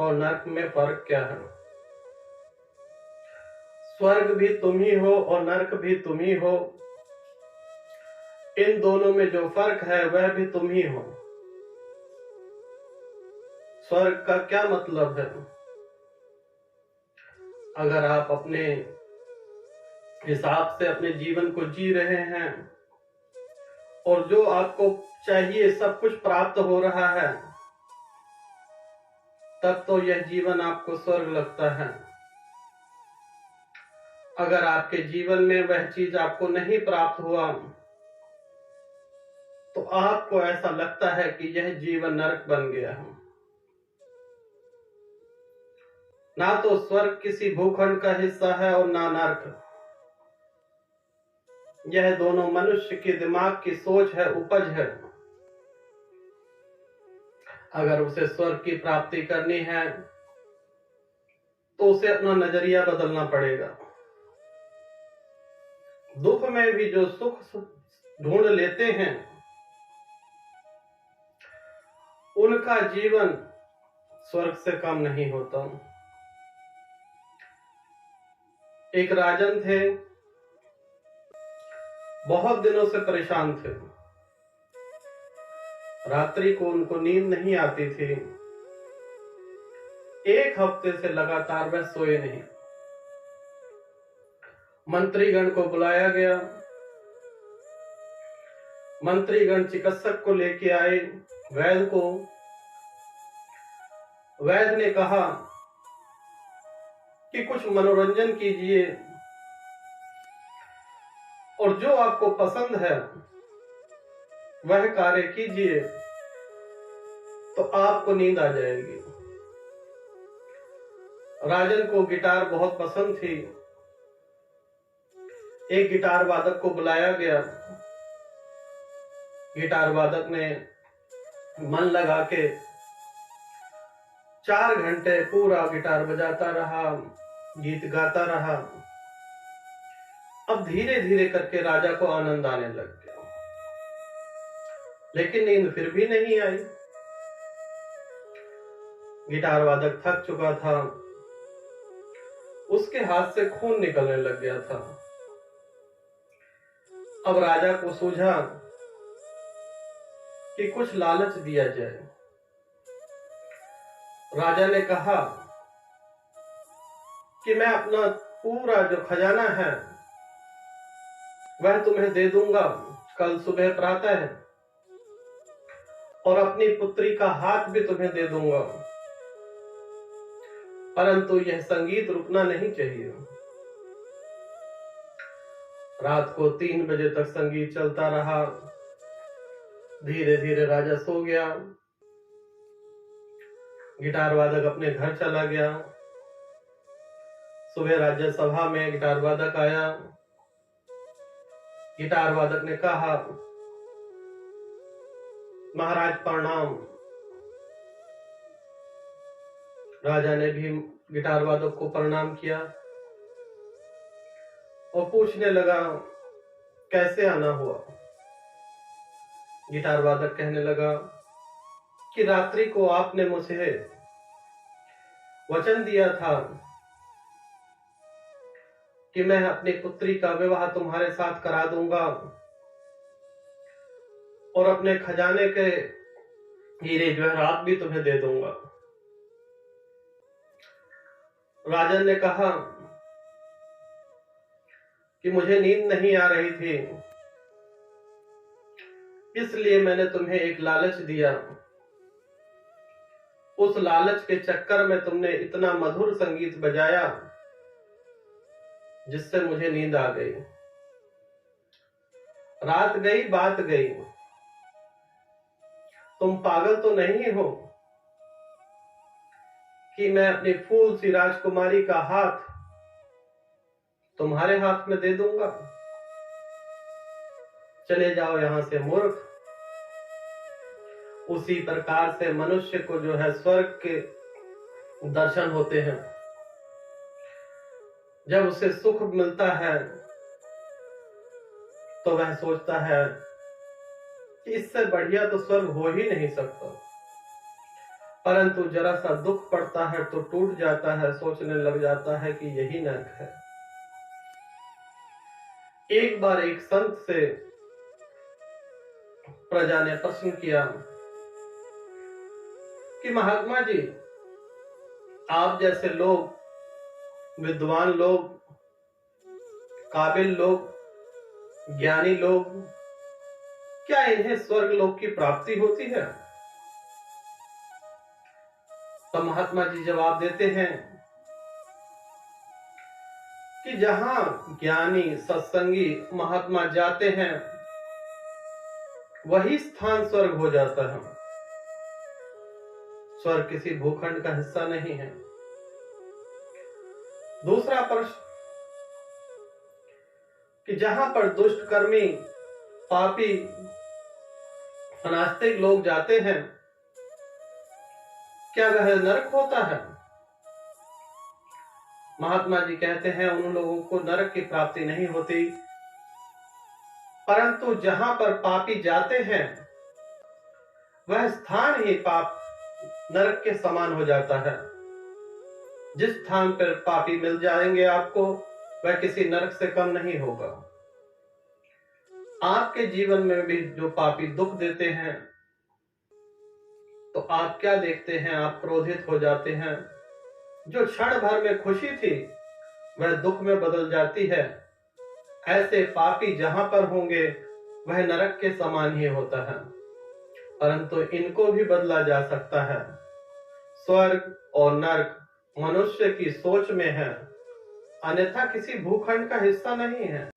और नरक में फर्क क्या है? स्वर्ग भी तुम ही हो और नरक भी तुम ही हो। इन दोनों में जो फर्क है वह भी तुम ही हो। स्वर्ग का क्या मतलब है? अगर आप अपने हिसाब से अपने जीवन को जी रहे हैं और जो आपको चाहिए सब कुछ प्राप्त हो रहा है, तब तो यह जीवन आपको स्वर्ग लगता है। अगर आपके जीवन में वह चीज आपको नहीं प्राप्त हुआ तो आपको ऐसा लगता है कि यह जीवन नरक बन गया है। ना तो स्वर्ग किसी भूखंड का हिस्सा है और ना नरक। यह दोनों मनुष्य के दिमाग की सोच है, उपज है। अगर उसे स्वर्ग की प्राप्ति करनी है तो उसे अपना नजरिया बदलना पड़ेगा। दुख में भी जो सुख ढूंढ लेते हैं उनका जीवन स्वर्ग से कम नहीं होता। एक राजन थे, बहुत दिनों से परेशान थे। रात्रि को उनको नींद नहीं आती थी। एक हफ्ते से लगातार वह सोए नहीं। मंत्रीगण को बुलाया गया। मंत्रीगण चिकित्सक को लेके आए, वैद्य को। वैद्य ने कहा कि कुछ मनोरंजन कीजिए और जो आपको पसंद है वह कार्य कीजिए तो आपको नींद आ जाएगी। राजन को गिटार बहुत पसंद थी। एक गिटार वादक को बुलाया गया। गिटार वादक ने मन लगा के 4 घंटे पूरा गिटार बजाता रहा, गीत गाता रहा। अब धीरे धीरे करके राजा को आनंद आने लग गया, लेकिन नींद फिर भी नहीं आई। गिटार वादक थक चुका था, उसके हाथ से खून निकलने लग गया था। अब राजा को सूझा कि कुछ लालच दिया जाए। राजा ने कहा कि मैं अपना पूरा जो खजाना है वह तुम्हें दे दूंगा कल सुबह प्रातः, और अपनी पुत्री का हाथ भी तुम्हें दे दूंगा, परंतु यह संगीत रुकना नहीं चाहिए। रात को 3 बजे तक संगीत चलता रहा। धीरे धीरे राजा सो गया। गिटार वादक अपने घर चला गया। सुबह राज्य सभा में गिटार वादक आया। गिटार वादक ने कहा, महाराज प्रणाम। राजा ने भी गिटार वादक को प्रणाम किया और पूछने लगा कैसे आना हुआ। गिटार वादक कहने लगा कि रात्रि को आपने मुझे वचन दिया था कि मैं अपनी पुत्री का विवाह तुम्हारे साथ करा दूंगा और अपने खजाने के हीरे जवाहरात भी तुम्हें दे दूंगा। राजन ने कहा कि मुझे नींद नहीं आ रही थी, इसलिए मैंने तुम्हें एक लालच दिया। उस लालच के चक्कर में तुमने इतना मधुर संगीत बजाया जिससे मुझे नींद आ गई। रात गई बात गई। तुम पागल तो नहीं हो कि मैं अपनी फूल सी राजकुमारी का हाथ तुम्हारे हाथ में दे दूंगा? चले जाओ यहां से मूर्ख। उसी प्रकार से मनुष्य को जो है स्वर्ग के दर्शन होते हैं। जब उसे सुख मिलता है तो वह सोचता है कि इससे बढ़िया तो स्वर्ग हो ही नहीं सकता। परंतु जरा सा दुख पड़ता है तो टूट जाता है, सोचने लग जाता है कि यही नरक है। एक बार एक संत से प्रजा ने प्रश्न किया कि महात्मा जी, आप जैसे लोग, विद्वान लोग, काबिल लोग, ज्ञानी लोग, क्या इन्हें स्वर्ग लोक की प्राप्ति होती है? तो महात्मा जी जवाब देते हैं कि जहां ज्ञानी सत्संगी महात्मा जाते हैं वही स्थान स्वर्ग हो जाता है। स्वर्ग किसी भूखंड का हिस्सा नहीं है। दूसरा प्रश्न कि जहां पर दुष्ट कर्मी, पापी, अनास्तिक लोग जाते हैं, क्या वह नरक होता है? महात्मा जी कहते हैं उन लोगों को नरक की प्राप्ति नहीं होती, परंतु जहां पर पापी जाते हैं वह स्थान ही पाप नरक के समान हो जाता है। जिस स्थान पर पापी मिल जाएंगे आपको, वह किसी नरक से कम नहीं होगा। आपके जीवन में भी जो पापी दुख देते हैं तो आप क्या देखते हैं? आप क्रोधित हो जाते हैं। जो क्षण भर में खुशी थी वह दुख में बदल जाती है। ऐसे पापी जहां पर होंगे वह नरक के समान ही होता है, परंतु इनको भी बदला जा सकता है। स्वर्ग और नरक मनुष्य की सोच में है, अन्यथा किसी भूखंड का हिस्सा नहीं है।